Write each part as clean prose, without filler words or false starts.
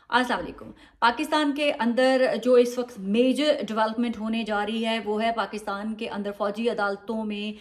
अस्सलाम वालेकुम। पाकिस्तान के अंदर जो इस वक्त मेजर डेवलपमेंट होने जा रही है वो है पाकिस्तान के अंदर फ़ौजी अदालतों में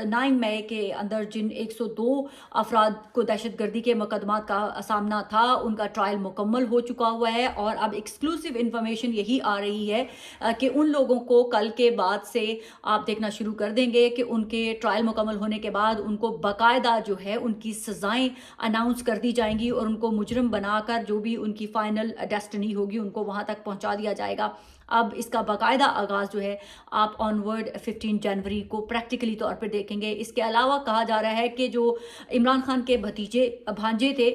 9 मई के अंदर जिन 102 अफराद को दहशतगर्दी के मुकदमात का सामना था उनका ट्रायल मुकम्मल हो चुका हुआ है और अब एक्सक्लूसिव इन्फॉर्मेशन यही आ रही है कि उन लोगों को कल के बाद से आप देखना शुरू कर देंगे कि उनके ट्रायल मुकम्मल होने के बाद उनको बाकायदा जो है उनकी सज़ाएँ अनाउंस कर दी जाएंगी और उनको मुजरिम बनाकर जो भी उनकी फाइनल डेस्टिनी होगी उनको वहाँ तक पहुँचा दिया जाएगा। अब इसका बाकायदा आगाज़ जो है आप ऑनवर्ड 15 जनवरी को प्रैक्टिकली तौर पर देखेंगे। इसके अलावा कहा जा रहा है कि जो इमरान खान के भतीजे भांजे थे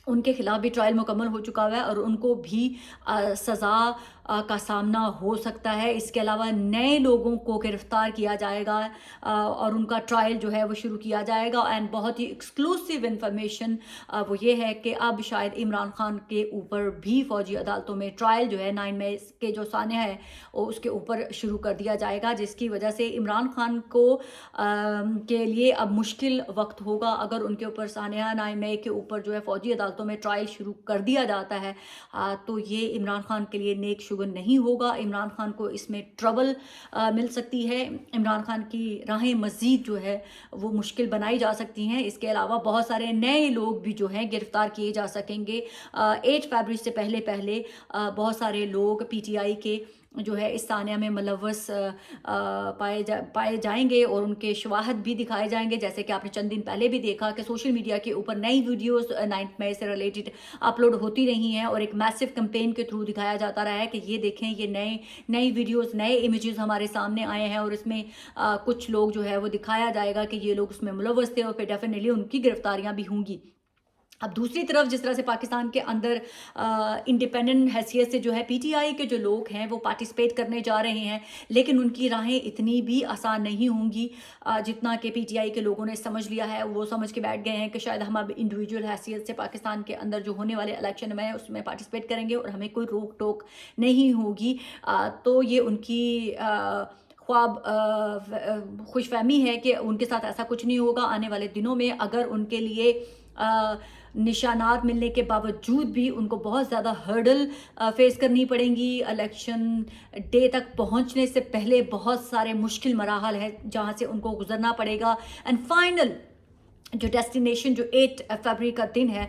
उनके खिलाफ भी ट्रायल मुकम्मल हो चुका हुआ है और उनको भी सज़ा का सामना हो सकता है। इसके अलावा नए लोगों को गिरफ्तार किया जाएगा और उनका ट्रायल जो है वो शुरू किया जाएगा। एंड बहुत ही एक्सक्लूसिव इंफॉर्मेशन वो ये है कि अब शायद इमरान खान के ऊपर भी फ़ौजी अदालतों में ट्रायल जो है 9 मई के जो सानिया है वो उसके ऊपर शुरू कर दिया जाएगा, जिसकी वजह से इमरान खान को के लिए अब मुश्किल वक्त होगा अगर उनके ऊपर सानिया 9 मई के ऊपर जो है फ़ौजी अदालतों में ट्रायल शुरू कर दिया जाता है तो ये इमरान खान के लिए नेक शुगन नहीं होगा। इमरान खान को इसमें ट्रबल मिल सकती है। इमरान खान की राहें मज़ीद जो है वो मुश्किल बनाई जा सकती हैं। इसके अलावा बहुत सारे नए लोग भी जो हैं गिरफ़्तार किए जा सकेंगे। 8 फरवरी से पहले पहले बहुत सारे लोग पीटीआई के जो है इस सानिया में मुलव्वस पाए जाएंगे और उनके शवाहद भी दिखाए जाएंगे। जैसे कि आपने चंद दिन पहले भी देखा कि सोशल मीडिया के ऊपर नई वीडियोस 9 मई से रिलेटेड अपलोड होती रही हैं और एक मैसिव कैंपेन के थ्रू दिखाया जाता रहा है कि ये देखें, ये नई वीडियोस, नए इमेजेस हमारे सामने आए हैं और इसमें कुछ लोग जो है वो दिखाया जाएगा कि ये लोग उसमें मुलव्वस थे और फिर डेफिनेटली उनकी गिरफ्तारियाँ भी होंगी। अब दूसरी तरफ जिस तरह से पाकिस्तान के अंदर इंडिपेंडेंट हैसियत से जो है पीटीआई के जो लोग हैं वो पार्टिसिपेट करने जा रहे हैं, लेकिन उनकी राहें इतनी भी आसान नहीं होंगी जितना कि पीटीआई के लोगों ने समझ लिया है। वो समझ के बैठ गए हैं कि शायद हम अब इंडिविजुअल हैसियत से पाकिस्तान के अंदर जो होने वाले इलेक्शन में उसमें पार्टिसिपेट करेंगे और हमें कोई रोक टोक नहीं होगी। तो ये उनकी ख्वाब खुशफहमी है कि उनके साथ ऐसा कुछ नहीं होगा। आने वाले दिनों में अगर उनके लिए निशानात मिलने के बावजूद भी उनको बहुत ज़्यादा हर्डल फेस करनी पड़ेंगी। इलेक्शन डे तक पहुंचने से पहले बहुत सारे मुश्किल मराहल है जहां से उनको गुजरना पड़ेगा। एंड फाइनल जो डेस्टिनेशन जो 8 फरवरी का दिन है,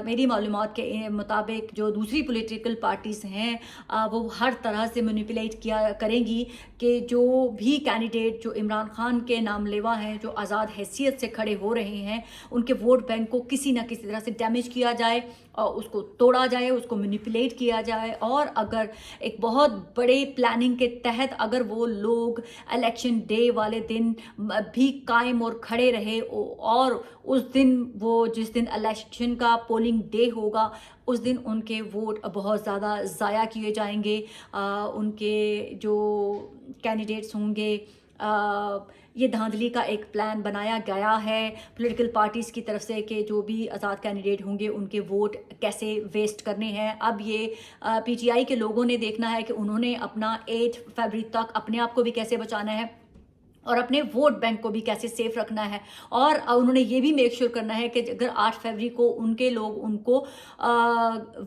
मेरी मालूमात के मुताबिक जो दूसरी पॉलिटिकल पार्टीज़ हैं वो हर तरह से मैनिपुलेट किया करेंगी कि जो भी कैंडिडेट जो इमरान खान के नाम लेवा हैं, जो आज़ाद हैसियत से खड़े हो रहे हैं, उनके वोट बैंक को किसी ना किसी तरह से डैमेज किया जाए और उसको तोड़ा जाए, उसको मैनिपुलेट किया जाए। और अगर एक बहुत बड़े प्लानिंग के तहत अगर वो लोग इलेक्शन डे वाले दिन भी कायम और खड़े रहे और उस दिन वो जिस दिन इलेक्शन का पोलिंग डे होगा उस दिन उनके वोट बहुत ज़्यादा ज़ाया किए जाएंगे। उनके जो कैंडिडेट्स होंगे ये धांधली का एक प्लान बनाया गया है पॉलिटिकल पार्टीज़ की तरफ से कि जो भी आज़ाद कैंडिडेट होंगे उनके वोट कैसे वेस्ट करने हैं। अब ये पीटीआई के लोगों ने देखना है कि उन्होंने अपना 8 फरवरी तक अपने आप को भी कैसे बचाना है और अपने वोट बैंक को भी कैसे सेफ रखना है। और उन्होंने ये भी मेक श्योर करना है कि अगर 8 फरवरी को उनके लोग उनको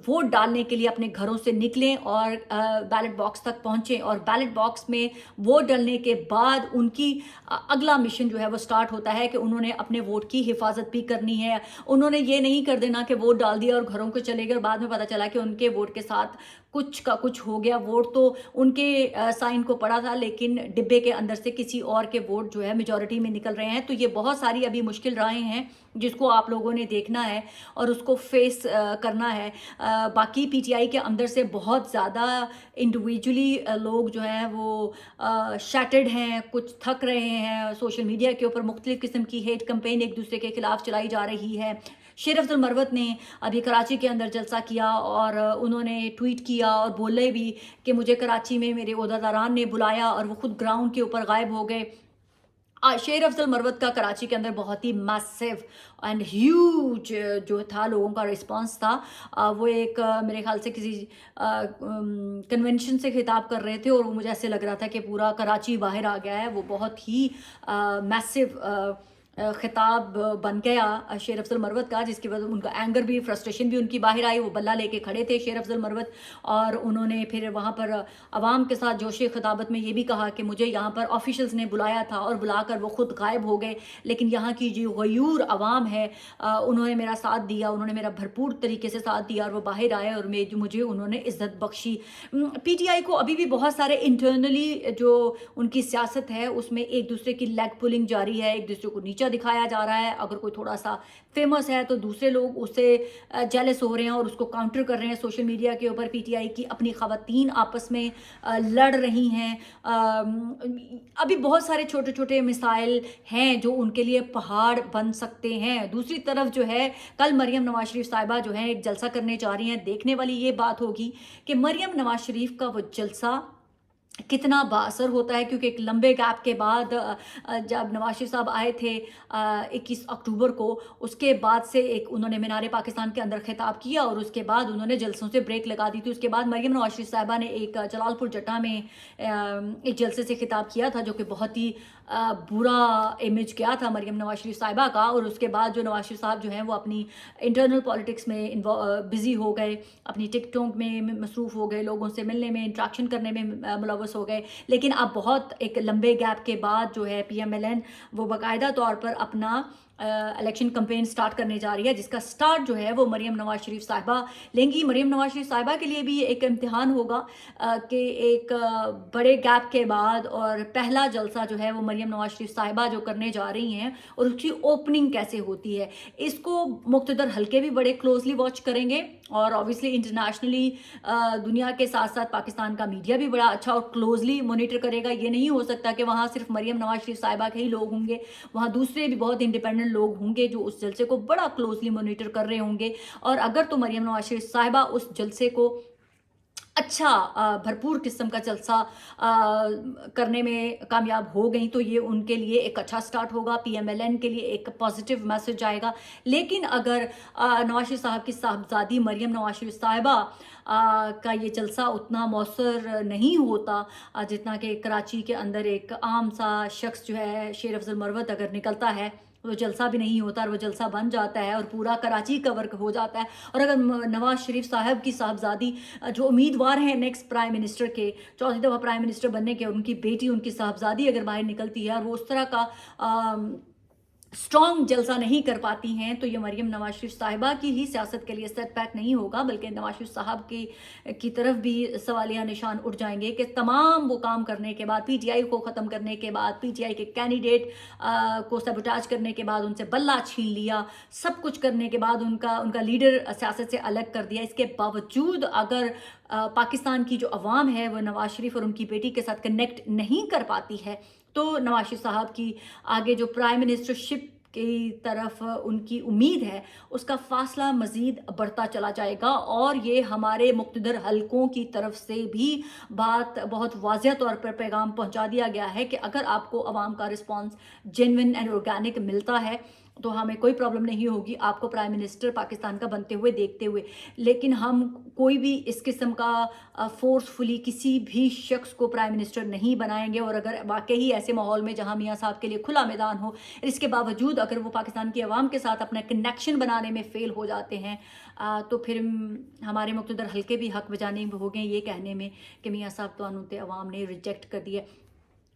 वोट डालने के लिए अपने घरों से निकलें और बैलेट बॉक्स तक पहुँचें और बैलेट बॉक्स में वोट डालने के बाद उनकी अगला मिशन जो है वो स्टार्ट होता है कि उन्होंने अपने वोट की हिफाजत भी करनी है। उन्होंने ये नहीं कर देना कि वोट डाल दिया और घरों को चले गए और बाद में पता चला कि उनके वोट के साथ कुछ का कुछ हो गया। वोट तो उनके साइन को पड़ा था लेकिन डिब्बे के अंदर से किसी और के वोट जो है मेजॉरिटी में निकल रहे हैं। तो ये बहुत सारी अभी मुश्किल राहें हैं जिसको आप लोगों ने देखना है और उसको फेस करना है। बाकी पीटीआई के अंदर से बहुत ज़्यादा इंडिविजुअली लोग जो हैं वो शैटर्ड हैं, कुछ थक रहे हैं। सोशल मीडिया के ऊपर मुख्तलिफ़ किस्म की हेट कैंपेन एक दूसरे के खिलाफ चलाई जा रही है। शेर अफजल मरवत ने अभी कराची के अंदर जलसा किया और उन्होंने ट्वीट किया और बोले भी कि मुझे कराची में मेरे ओहदेदारान ने बुलाया और वो खुद ग्राउंड के ऊपर गायब हो गए। शेर अफजल मरवत का कराची के अंदर बहुत ही मैसिव एंड ह्यूज जो था लोगों का रिस्पांस था। वो एक मेरे ख्याल से किसी कन्वेंशन से खिताब कर रहे थे और वो मुझे ऐसे लग रहा था कि पूरा कराची बाहर आ गया है। वो बहुत ही मैसिव खिताब बन गया शेर अफजल मरवत का, जिसकी वजह उनका एंगर भी, फ्रस्ट्रेशन भी उनकी बाहर आई। वो बल्ला लेके खड़े थे शेर अफजल मरवत, और उन्होंने फिर वहाँ पर आवाम के साथ जोश खिताबत में ये भी कहा कि मुझे यहाँ पर ऑफिशल्स ने बुलाया था और बुलाकर वो खुद गायब हो गए, लेकिन यहाँ की जो गयूर आवाम है उन्होंने मेरा साथ दिया, उन्होंने मेरा भरपूर तरीके से साथ दिया और वो बाहर आए और मुझे उन्होंने इज्जत बख्शी। पीटीआई को अभी भी बहुत सारे इंटरनली जो उनकी सियासत है उसमें एक दूसरे की लेग पुलिंग जारी है, एक दूसरे को नीचा दिखाया जा रहा है। अगर कोई थोड़ा सा फेमस है तो दूसरे लोग उससे जेलस हो रहे हैं और उसको काउंटर कर रहे हैं सोशल मीडिया के ऊपर। पीटीआई की अपनी खवातीन आपस में लड़ रही हैं। अभी बहुत सारे छोटे छोटे मिसाइल हैं जो उनके लिए पहाड़ बन सकते हैं। दूसरी तरफ जो है, कल मरियम नवाज शरीफ साहिबा जो है एक जलसा करने जा रही हैं। देखने वाली ये बात होगी कि मरियम नवाज शरीफ का वो जलसा कितना बाअसर होता है, क्योंकि एक लंबे गैप के बाद जब नवाज शरीफ साहब आए थे 21 अक्टूबर को, उसके बाद से एक उन्होंने मीनार पाकिस्तान के अंदर खिताब किया और उसके बाद उन्होंने जलसों से ब्रेक लगा दी थी। उसके बाद मरियम नवाज शरीफ साहिबा ने एक जलालपुर जट्टा में एक जलसे से खिताब किया था, जो कि बहुत ही बुरा इमेज किया था मरियम नवाज शरीफ साहिबा का। और उसके बाद जो नवाज शरीफ साहब जो हैं वो अपनी इंटरनल पॉलिटिक्स में बिजी हो गए, अपनी टिकटॉक में मसरूफ़ हो गए, लोगों से मिलने में, इंट्रैक्शन करने में मुलव्वस हो गए। लेकिन अब बहुत एक लंबे गैप के बाद जो है PMLN वो बाकायदा तौर पर अपना इलेक्शन कैंपेन स्टार्ट करने जा रही है, जिसका स्टार्ट जो है वो मरियम नवाज शरीफ साहिबा लेंगी। मरियम नवाज शरीफ साहिबा के लिए भी ये एक इम्तिहान होगा कि एक बड़े गैप के बाद और पहला जलसा जो है वो मरियम नवाज शरीफ साहिबा जो करने जा रही हैं और उसकी ओपनिंग कैसे होती है, इसको मुक़्तदर हल्के भी बड़े क्लोजली वॉच करेंगे। और ऑब्वियसली इंटरनेशनली दुनिया के साथ साथ पाकिस्तान का मीडिया भी बड़ा अच्छा और क्लोजली मॉनिटर करेगा। ये नहीं हो सकता कि वहाँ सिर्फ मरियम नवाज शरीफ साहिबा के ही लोग होंगे, वहाँ दूसरे भी बहुत इंडिपेंडेंट लोग होंगे जो उस जलसे को बड़ा क्लोजली मॉनिटर कर रहे होंगे। और अगर तो मरियम नवाज शरीफ साहिबा उस जलसे को अच्छा भरपूर किस्म का जलसा करने में कामयाब हो गई तो ये उनके लिए एक अच्छा स्टार्ट होगा, PMLN के लिए एक पॉजिटिव मैसेज आएगा। लेकिन अगर नवाज शरीफ साहब की साहबजादी मरियम नवाज शरीफ साहिबा का ये जलसा उतना मौसर नहीं होता जितना कि कराची के अंदर एक आम सा शख्स जो है शेर अफजल मरवत अगर निकलता है, वो जलसा भी नहीं होता और वो जलसा बन जाता है और पूरा कराची कवर हो जाता है। और अगर नवाज शरीफ साहब की साहबजादी जो उम्मीदवार हैं नेक्स्ट प्राइम मिनिस्टर के, चौथी दफ़ा प्राइम मिनिस्टर बनने के, उनकी बेटी, उनकी साहबजादी अगर बाहर निकलती है और वो उस तरह का स्ट्रॉन्ग जलसा नहीं कर पाती हैं, तो ये मरियम नवाज शरीफ साहिबा की ही सियासत के लिए सेटबैक नहीं होगा, बल्कि नवाज शरीफ साहब की तरफ भी सवालिया निशान उठ जाएंगे कि तमाम वो काम करने के बाद, PTI को ख़त्म करने के बाद, PTI के कैंडिडेट को सबोटाज करने के बाद, उनसे बल्ला छीन लिया, सब कुछ करने के बाद उनका लीडर सियासत से अलग कर दिया। इसके बावजूद अगर पाकिस्तान की जो अवाम है वो नवाज शरीफ और उनकी बेटी के साथ कनेक्ट नहीं कर पाती है, तो नवाज शरीफ साहब की आगे जो प्राइम मिनिस्टरशिप की तरफ उनकी उम्मीद है उसका फासला मज़ीद बढ़ता चला जाएगा। और ये हमारे मुक़्तदर हलकों की तरफ से भी बात बहुत वाज़ेह तौर पर पैगाम पहुंचा दिया गया है कि अगर आपको आवाम का रिस्पांस जेन्युइन एंड ऑर्गेनिक मिलता है तो हमें कोई प्रॉब्लम नहीं होगी आपको प्राइम मिनिस्टर पाकिस्तान का बनते हुए देखते हुए। लेकिन हम कोई भी इस किस्म का फोर्सफुली किसी भी शख्स को प्राइम मिनिस्टर नहीं बनाएंगे। और अगर वाकई ऐसे माहौल में जहां मियाँ साहब के लिए खुला मैदान हो, इसके बावजूद अगर वो पाकिस्तान की आवाम के साथ अपना कनेक्शन बनाने में फ़ेल हो जाते हैं तो फिर हमारे मुक़्तदर हल्के भी हक बजाने हो गए ये कहने में कि मियाँ साहब तो अनुते अवाम ने रिजेक्ट कर दिया।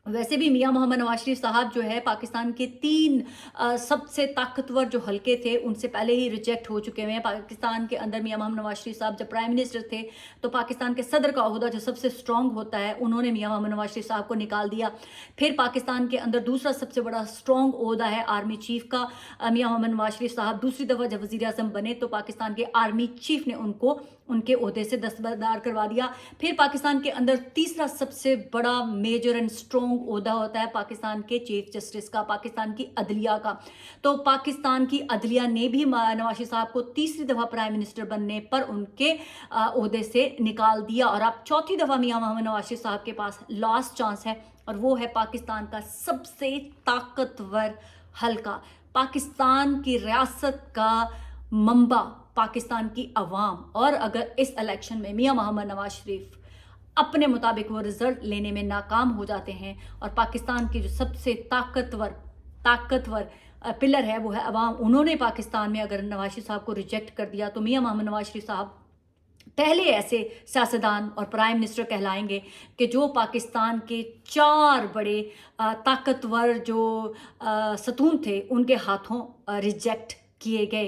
वैसे भी मियां मोहम्मद नवाज शरीफ साहब जो है पाकिस्तान के 3 सबसे ताकतवर जो हलके थे उनसे पहले ही रिजेक्ट हो चुके हैं। पाकिस्तान के अंदर मियां मोहम्मद नवाज शरीफ साहब जब प्राइम मिनिस्टर थे तो पाकिस्तान के सदर का ओहदा जो सबसे स्ट्रॉन्ग होता है उन्होंने मियां मोहम्मद नवाज शरीफ साहब को निकाल दिया। फिर पाकिस्तान के अंदर दूसरा सबसे बड़ा स्ट्रॉन्ग ओहदा है आर्मी चीफ का। मियां मोहम्मद नवाज शरीफ साहब दूसरी दफ़ा जब वज़ीर आज़म बने तो पाकिस्तान के आर्मी चीफ ने उनको उनके ओहदे से दस्तबरदार करवा दिया। फिर पाकिस्तान के अंदर तीसरा सबसे बड़ा मेजर एंड स्ट्रॉन्ग ओहदा होता है पाकिस्तान के चीफ जस्टिस का, पाकिस्तान की अदलिया का। तो पाकिस्तान की अदलिया ने भी नवाज शरीफ साहब को तीसरी दफ़ा प्राइम मिनिस्टर बनने पर उनके ओहदे से निकाल दिया। और अब चौथी दफ़ा मियां मोहम्मद नवाज शरीफ साहब के पास लास्ट चांस है और वो है पाकिस्तान का सबसे ताकतवर हल्का, पाकिस्तान की रियासत का मंबा, पाकिस्तान की अवाम। और अगर इस इलेक्शन में मियां मोहम्मद नवाज शरीफ अपने मुताबिक वो रिजल्ट लेने में नाकाम हो जाते हैं और पाकिस्तान की जो सबसे ताकतवर पिलर है वो है अवाम। उन्होंने पाकिस्तान में अगर नवाज शरीफ साहब को रिजेक्ट कर दिया तो मियां मोहम्मद नवाज शरीफ साहब पहले ऐसे सियासतदान और प्राइम मिनिस्टर कहलाएंगे कि जो पाकिस्तान के 4 बड़े ताकतवर जो सतून थे उनके हाथों रिजेक्ट किए गए।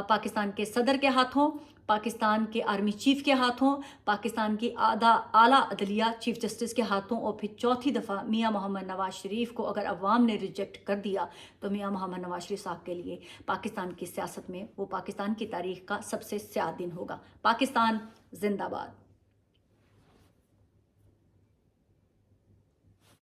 पाकिस्तान के सदर के हाथों, पाकिस्तान के आर्मी चीफ के हाथों, पाकिस्तान की आला अदलिया चीफ जस्टिस के हाथों, और फिर चौथी दफ़ा मियां मोहम्मद नवाज शरीफ को अगर अवाम ने रिजेक्ट कर दिया तो मियां मोहम्मद नवाज शरीफ साहब के लिए पाकिस्तान की सियासत में वो पाकिस्तान की तारीख का सबसे स्याह दिन होगा। पाकिस्तान जिंदाबाद।